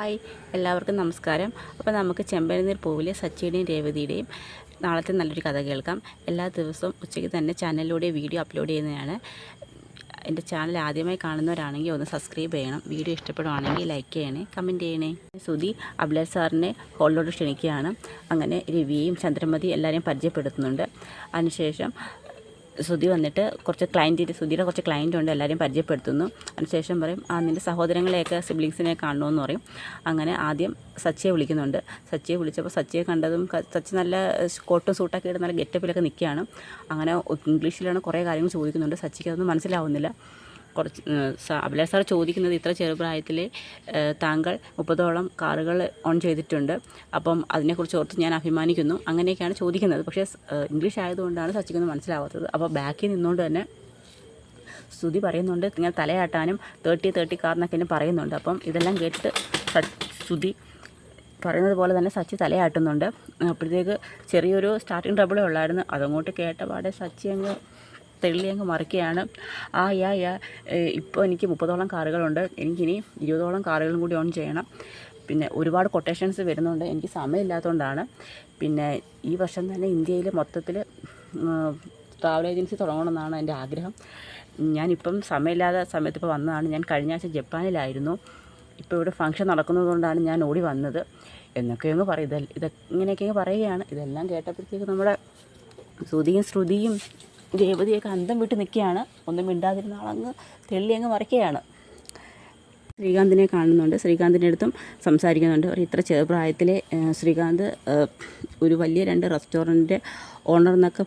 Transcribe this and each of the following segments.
Hi, എല്ലാവർക്കും നമസ്കാരം. അപ്പോൾ നമുക്ക് ചെമ്പനീർ പൂവിലെ സച്ചിയുടെയും രേവതിയുടെയും നാളത്തെ നല്ലൊരു കഥ കേൾക്കാം. എല്ലാ ദിവസവും ഉച്ചയ്ക്ക് തന്നെ ചാനലിലൂടെ വീഡിയോ അപ്ലോഡ് ചെയ്യുന്നതാണ്. എൻ്റെ ചാനൽ ആദ്യമായി കാണുന്നവരാണെങ്കിൽ ഒന്ന് സബ്സ്ക്രൈബ് ചെയ്യണം. വീഡിയോ ഇഷ്ടപ്പെടുവാണെങ്കിൽ ലൈക്ക് ചെയ്യണേ, കമൻറ്റ് ചെയ്യണേ. സുധി അഭിലാഷ് സാറിനെ ഹോളിലോട്ട് ക്ഷണിക്കുകയാണ്. അങ്ങനെ രവിയെയും ചന്ദ്രമതി എല്ലാവരെയും പരിചയപ്പെടുത്തുന്നുണ്ട്. അതിനുശേഷം സുധി വന്നിട്ട് സുധിയുടെ കുറച്ച് ക്ലയൻറ്റ് ഉണ്ട്, എല്ലാവരെയും പരിചയപ്പെടുത്തുന്നു. അതിനുശേഷം പറയും, നിൻ്റെ സഹോദരങ്ങളെയൊക്കെ സിബ്ലിങ്സിനെ കാണണമെന്ന് പറയും. അങ്ങനെ ആദ്യം സച്ചിയെ വിളിക്കുന്നുണ്ട്. സച്ചിയെ വിളിച്ചപ്പോൾ സച്ചിയെ കണ്ടതും സച്ചി നല്ല കോട്ടും സൂട്ടൊക്കെ ഇട്ട് നല്ല ഗെറ്റപ്പിലൊക്കെ നിൽക്കുകയാണ്. അങ്ങനെ ഇംഗ്ലീഷിലാണ് കുറേ കാര്യങ്ങൾ ചോദിക്കുന്നുണ്ട്. സച്ചിക്ക് അതൊന്നും മനസ്സിലാവുന്നില്ല. അഭിലാഷ് സാർ ചോദിക്കുന്നത്, ഇത്ര ചെറുപ്രായത്തിൽ താങ്കൾ 30ഓളം കാറുകൾ ഓൺ ചെയ്തിട്ടുണ്ട്, അപ്പം അതിനെക്കുറിച്ച് ഓർത്ത് ഞാൻ അഭിമാനിക്കുന്നു, അങ്ങനെയൊക്കെയാണ് ചോദിക്കുന്നത്. പക്ഷേ ഇംഗ്ലീഷ് ആയതുകൊണ്ടാണ് സച്ചിക്കൊന്നും മനസ്സിലാവാത്തത്. അപ്പോൾ ബാക്കിൽ നിന്നുകൊണ്ട് തന്നെ സുധി പറയുന്നുണ്ട്, ഇങ്ങനെ തലയാട്ടാനും 30 കാറിനൊക്കെ പറയുന്നുണ്ട്. അപ്പം ഇതെല്ലാം കേട്ടിട്ട് സുധി പറയുന്നത് പോലെ തന്നെ സച്ചി തലയാട്ടുന്നുണ്ട്. അപ്പോഴത്തേക്ക് ചെറിയൊരു സ്റ്റാർട്ടിങ് ട്രബിളേ ഉള്ളായിരുന്നു. അതങ്ങോട്ട് കേട്ടപാടെ സച്ചി അങ്ങ് മറിക്കുകയാണ്. ഇപ്പോൾ എനിക്ക് 30ഓളം കാറുകളുണ്ട്, എനിക്കിനി 20ഓളം കാറുകളും കൂടി ഓൺ ചെയ്യണം. പിന്നെ ഒരുപാട് കൊട്ടേഷൻസ് വരുന്നുണ്ട്, എനിക്ക് സമയമില്ലാത്തതുകൊണ്ടാണ്. പിന്നെ ഈ വർഷം തന്നെ ഇന്ത്യയിൽ മൊത്തത്തിൽ ട്രാവൽ ഏജൻസി തുടങ്ങണമെന്നാണ് എൻ്റെ ആഗ്രഹം. ഞാനിപ്പം സമയമില്ലാത്ത സമയത്ത് ഇപ്പോൾ വന്നതാണ്. ഞാൻ കഴിഞ്ഞ ആഴ്ച ജപ്പാനിലായിരുന്നു. ഇപ്പോൾ ഇവിടെ ഫംഗ്ഷൻ നടക്കുന്നതുകൊണ്ടാണ് ഞാൻ ഓടി വന്നത് എന്നൊക്കെയങ്ങ് പറയും. ഇങ്ങനെയൊക്കെ പറയുകയാണ്. ഇതെല്ലാം കേട്ടപ്പോഴത്തേക്ക് നമ്മുടെ ശ്രുതിയും രേവതിയൊക്കെ അന്തം വിട്ട് നിൽക്കുകയാണ്. ഒന്നും മിണ്ടാതിരുന്ന ആളങ്ങ് അങ്ങ് മറിക്കുകയാണ്. ശ്രീകാന്തിനെ കാണുന്നുണ്ട്. ശ്രീകാന്തിൻ്റെ അടുത്തും സംസാരിക്കുന്നുണ്ട്. ഇത്ര ചെറുപ്രായത്തിലെ ശ്രീകാന്ത് ഒരു വലിയ 2 റെസ്റ്റോറൻറ്റ് ഓണർ എന്നൊക്കെ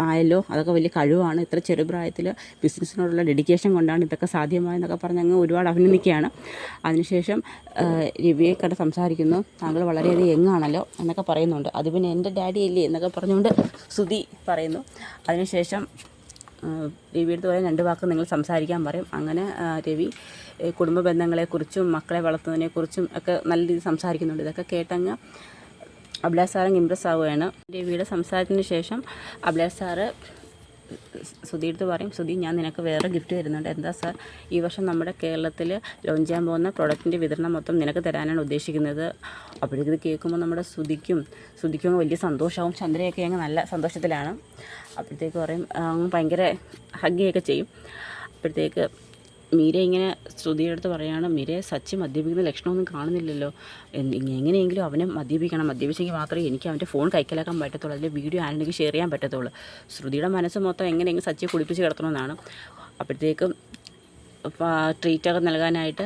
ആയല്ലോ, അതൊക്കെ വലിയ കഴിവാണ്. ഇത്ര ചെറുപ്രായത്തിൽ ബിസിനസ്സിനോടുള്ള ഡെഡിക്കേഷൻ കൊണ്ടാണ് ഇതൊക്കെ സാധ്യമായെന്നൊക്കെ പറഞ്ഞ് അങ്ങ് ഒരുപാട് അഭിനന്ദിക്കുകയാണ്. അതിനുശേഷം രവിയെ കണ്ട് സംസാരിക്കുന്നു. താങ്കൾ വളരെയധികം യങ്ങാണല്ലോ എന്നൊക്കെ പറയുന്നുണ്ട്. അത് പിന്നെ എൻ്റെ ഡാഡി അല്ലേ എന്നൊക്കെ പറഞ്ഞുകൊണ്ട് സുധി പറയുന്നു. അതിനുശേഷം രവിയെടുത്ത് പറയാൻ 2 വാക്ക് നിങ്ങൾ സംസാരിക്കാൻ പറയും. അങ്ങനെ രവി കുടുംബ ബന്ധങ്ങളെക്കുറിച്ചും മക്കളെ വളർത്തുന്നതിനെക്കുറിച്ചും ഒക്കെ നല്ല രീതിയിൽ സംസാരിക്കുന്നുണ്ട്. ഇതൊക്കെ കേട്ടങ്ങ് അഭിലാഷ് സാറും ഇമ്പ്രസ് ആവുകയാണ്. രവിയുടെ സംസാരത്തിന് ശേഷം അഭിലാഷ് സാറ് സുധിയെടുത്ത് പറയും, സുധി, ഞാൻ നിനക്ക് വേറെ ഗിഫ്റ്റ് തരുന്നുണ്ട്. എന്താ സാർ? ഈ വർഷം നമ്മുടെ കേരളത്തിൽ ലോഞ്ച് ചെയ്യാൻ പോകുന്ന പ്രൊഡക്റ്റിൻ്റെ വിതരണം മൊത്തം നിനക്ക് തരാനാണ് ഉദ്ദേശിക്കുന്നത്. അപ്പോഴേക്കും ഇത് കേൾക്കുമ്പോൾ നമ്മുടെ സുധിക്കും വലിയ സന്തോഷമാവും. ചന്ദ്രയൊക്കെ അങ്ങ് നല്ല സന്തോഷത്തിലാണ്. അപ്പോഴത്തേക്ക് പറയും, ഭയങ്കര ഹഗ്ഗിയൊക്കെ ചെയ്യും. അപ്പോഴത്തേക്ക് മീര ഇങ്ങനെ ശ്രുതിയുടെ അടുത്ത് പറയുകയാണ്, മീരയെ സച്ചി മദ്യപിക്കുന്ന ലക്ഷണമൊന്നും കാണുന്നില്ലല്ലോ, എങ്ങനെയെങ്കിലും അവനെ മദ്യപിച്ചെങ്കിൽ മാത്രമേ എനിക്ക് അവൻ്റെ ഫോൺ കൈക്കലാക്കാൻ പറ്റത്തുള്ളൂ, അതിൻ്റെ വീഡിയോ ആരെങ്കിലും ഷെയർ ചെയ്യാൻ പറ്റത്തുള്ളൂ. ശ്രുതിയുടെ മനസ്സ് മൊത്തം എങ്ങനെയെങ്കിലും സച്ചിയെ കുളിപ്പിച്ച് കിടത്തണമെന്നാണ്. അപ്പോഴത്തേക്കും ട്രീറ്റൊക്കെ നൽകാനായിട്ട്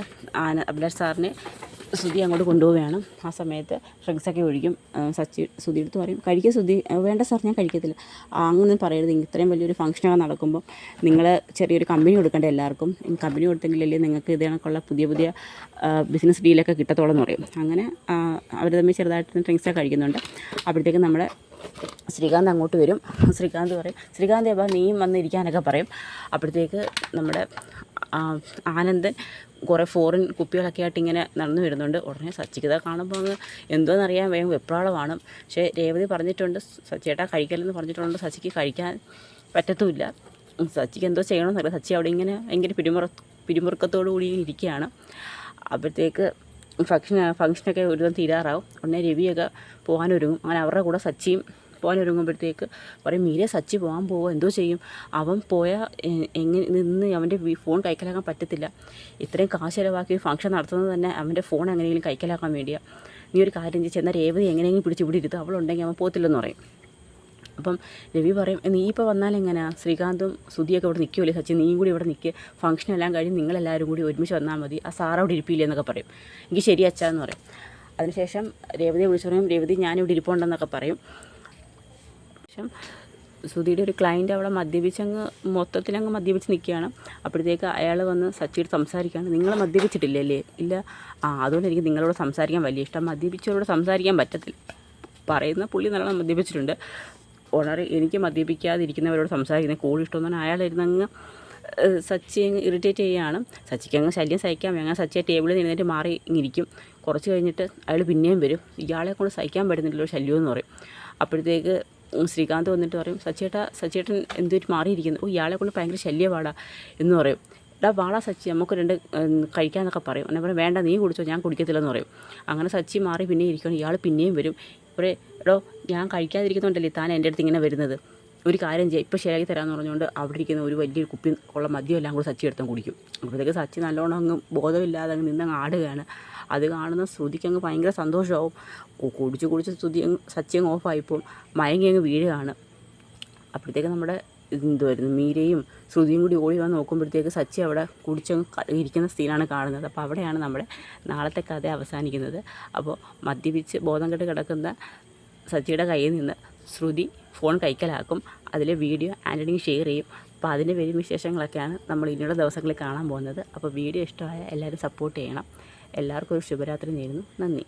അഭിലാഷ് സാറിനെ സുധി അങ്ങോട്ട് കൊണ്ടുപോവുകയാണ്. ആ സമയത്ത് ഡ്രിങ്ക്സൊക്കെ ഒഴിക്കും. സുധി എടുത്ത് പറയും, കഴിക്കുക സുധി. വേണ്ട സാർ, ഞാൻ കഴിക്കത്തില്ല. അങ്ങനെ പറയരുത്, ഇത്രയും വലിയൊരു ഫംഗ്ഷനൊക്കെ നടക്കുമ്പോൾ നിങ്ങൾ ചെറിയൊരു കമ്പനി കൊടുക്കേണ്ട എല്ലാവർക്കും. കമ്പനി കൊടുത്തെങ്കിലല്ലേ നിങ്ങൾക്ക് ഇത് കണക്കുള്ള പുതിയ ബിസിനസ് ഡീലൊക്കെ കിട്ടത്തോളം എന്ന് പറയും. അങ്ങനെ അവർ തമ്മിൽ ചെറുതായിട്ട് ഡ്രിങ്ക്സൊക്കെ കഴിക്കുന്നുണ്ട്. അപ്പോഴത്തേക്കും നമ്മുടെ ശ്രീകാന്ത് അങ്ങോട്ട് വരും. ശ്രീകാന്ത് പറയും, ശ്രീകാന്ത് എപ്പോൾ നീയും വന്നിരിക്കാനൊക്കെ പറയും. അപ്പോഴത്തേക്ക് നമ്മുടെ ആനന്ദൻ കുറേ ഫോറിൻ കുപ്പികളൊക്കെ ആയിട്ട് ഇങ്ങനെ നടന്നു വരുന്നുണ്ട്. ഉടനെ സച്ചിക്ക് ഇതൊക്കെ കാണുമ്പോൾ അങ്ങ് എന്തോന്നറിയാൻ വേഗം വെപ്രാളമാണ്. പക്ഷേ രേവതി പറഞ്ഞിട്ടുണ്ട്, ചേട്ടാ കഴിക്കലെന്ന് പറഞ്ഞിട്ടുണ്ട്. സച്ചിക്ക് കഴിക്കാൻ പറ്റത്തുമില്ല. സച്ചിക്ക് എന്തോ ചെയ്യണമെന്നറിയില്ല. സച്ചി അവിടെ ഇങ്ങനെ ഭയങ്കര പിരിമുറുക്കത്തോടു കൂടി ഇരിക്കുകയാണ്. അപ്പോഴത്തേക്ക് ഫംഗ്ഷനൊക്കെ ഒരുവിധം തീരാറാവും. ഉടനെ രവിയൊക്കെ പോകാനൊരുങ്ങും. അങ്ങനെ അവരുടെ കൂടെ സച്ചിയും പോകാനൊരുങ്ങുമ്പോഴത്തേക്ക് പറയും, മീരെ സച്ചി പോകാൻ പോവുക, എന്തോ ചെയ്യും? അവൻ പോയാൽ എങ്ങനെ നിന്ന് അവൻ്റെ ഫോൺ കൈക്കലാക്കാൻ പറ്റത്തില്ല. ഇത്രയും കാശ് ചിലവാക്കി ഫംഗ്ഷൻ നടത്തുന്നത് തന്നെ അവൻ്റെ ഫോൺ എങ്ങനെയെങ്കിലും കൈക്കലാക്കാൻ വേണ്ടിയാണ്. നീ ഒരു കാര്യം ചെയ്ത് എന്നാൽ രേവതി എങ്ങനെയെങ്കിലും പിടിച്ച് ഇവിടെ ഇരുത്തും, അവളുണ്ടെങ്കിൽ അവൻ പോകത്തില്ലെന്ന് പറയും. അപ്പം രവി പറയും, നീ ഇപ്പോൾ വന്നാലെങ്ങനെയാണ്? ശ്രീകാന്തും സുധിയൊക്കെ ഇവിടെ നിൽക്കുമല്ലേ സച്ചി, നീയും കൂടി ഇവിടെ നിൽക്കുക, ഫംഗ്ഷനെല്ലാം കഴിഞ്ഞ് നിങ്ങളെല്ലാവരും കൂടി ഒരുമിച്ച് വന്നാൽ മതി, ആ സാറ് അവിടെ ഇരിപ്പില്ലേ എന്നൊക്കെ പറയും. എനിക്ക് ശരി അച്ഛാന്ന് പറയും. അതിനുശേഷം രേവതിയെ വിളിച്ചു പറയും, രേവതി ഞാനിവിടെ ഇരിപ്പുണ്ടെന്നൊക്കെ പറയും. സുധിയുടെ ഒരു ക്ലയൻറ്റ് അവിടെ മൊത്തത്തിലങ്ങ് മദ്യപിച്ച് നിൽക്കുകയാണ്. അപ്പോഴത്തേക്ക് അയാൾ വന്ന് സച്ചിയോട് സംസാരിക്കുകയാണ്, നിങ്ങൾ മദ്യപിച്ചിട്ടില്ലേ? അല്ലേ, ഇല്ല. അതുകൊണ്ട് എനിക്ക് നിങ്ങളോട് സംസാരിക്കാൻ വലിയ ഇഷ്ടം. മദ്യപിച്ചവരോട് സംസാരിക്കാൻ പറ്റത്തില്ല. പറയുന്ന പുള്ളി നല്ലോണം മദ്യപിച്ചിട്ടുണ്ട്. ഓണർ എനിക്ക് മദ്യപിക്കാതിരിക്കുന്നവരോട് സംസാരിക്കുന്നത് കൂടുതൽ ഇഷ്ടമെന്നാണ്. അയാളിരുന്നങ്ങ് സച്ചി അങ്ങ് ഇറിറ്റേറ്റ് ചെയ്യുകയാണ്. സച്ചിക്ക് അങ്ങ് ശല്യം സഹിക്കാൻ അങ്ങനെ സച്ചിയെ ടേബിളിൽ നിന്നിട്ട് മാറി ഇരിക്കും. കുറച്ച് കഴിഞ്ഞിട്ട് അയാൾ പിന്നെയും വരും. ഇയാളെ കൊണ്ട് സഹിക്കാൻ പറ്റുന്നില്ലല്ലോ ശല്യമെന്ന് പറയും. അപ്പോഴത്തേക്ക് ശ്രീകാന്ത് വന്നിട്ട് പറയും, സച്ചിയേട്ടൻ എന്തൊരു മാറിയിരിക്കുന്നു, ഇയാളെ കൊണ്ട് ഭയങ്കര ശല്യപാടാ എന്ന് പറയും. വാളാ സച്ചി നമുക്ക് 2 കഴിക്കാമെന്നൊക്കെ പറയും. എന്നെ പറയും വേണ്ട നീ കുടിച്ചോ, ഞാൻ കുടിക്കത്തില്ലെന്ന് പറയും. അങ്ങനെ സച്ചി മാറി പിന്നെ ഇരിക്കണം. ഇയാൾ പിന്നെയും വരും. ഇവിടെ എടോ ഞാൻ കഴിക്കാതിരിക്കുന്നുണ്ടല്ലേ താൻ എൻ്റെ അടുത്ത് ഇങ്ങനെ വരുന്നത്, ഒരു കാര്യം ചെയ്യുക ഇപ്പോൾ ശരിയാക്കി തരാമെന്ന് പറഞ്ഞുകൊണ്ട് അവിടെ ഇരിക്കുന്ന ഒരു വലിയൊരു കുപ്പി ഉള്ള മദ്യം എല്ലാം കൂടി സച്ചി എടുത്തും കുടിക്കും. അപ്പോഴത്തേക്ക് സച്ചി നല്ലോണം അങ്ങ് ബോധമില്ലാതെ അങ്ങ് നിന്നങ്ങ് ആടുകയാണ്. അത് കാണുന്ന ശ്രുതിക്ക് അങ്ങ് ഭയങ്കര സന്തോഷമാവും. കുടിച്ച് സച്ചി അങ്ങ് ഓഫായിപ്പോൾ മയങ്ങി അങ്ങ് വീഴുകയാണ്. അപ്പോഴത്തേക്ക് നമ്മുടെ എന്തുവായിരുന്നു മീരയും ശ്രുതിയും കൂടി ഓടി വന്ന് നോക്കുമ്പോഴത്തേക്ക് സച്ചി അവിടെ കുടിച്ചങ്ങ് ഇരിക്കുന്ന സീനാണ് കാണുന്നത്. അപ്പോൾ അവിടെയാണ് നമ്മുടെ നാളത്തെ കഥ അവസാനിക്കുന്നത്. അപ്പോൾ മദ്യപിച്ച് ബോധം കെട്ട് കിടക്കുന്ന സച്ചിയുടെ കയ്യിൽ നിന്ന് ശ്രുതി ഫോൺ കൈക്കലാക്കും. അതിലെ വീഡിയോ ആൻ്റണി ഷെയർ ചെയ്യും. അപ്പോൾ അതിൻ്റെ വരും വിശേഷങ്ങളൊക്കെയാണ് നമ്മൾ ഇനിയുള്ള ദിവസങ്ങളിൽ കാണാൻ പോകുന്നത്. അപ്പോൾ വീഡിയോ ഇഷ്ടമായ എല്ലാവരും സപ്പോർട്ട് ചെയ്യണം. എല്ലാവർക്കും ഒരു ശുഭരാത്രി നേരുന്നു. നന്ദി.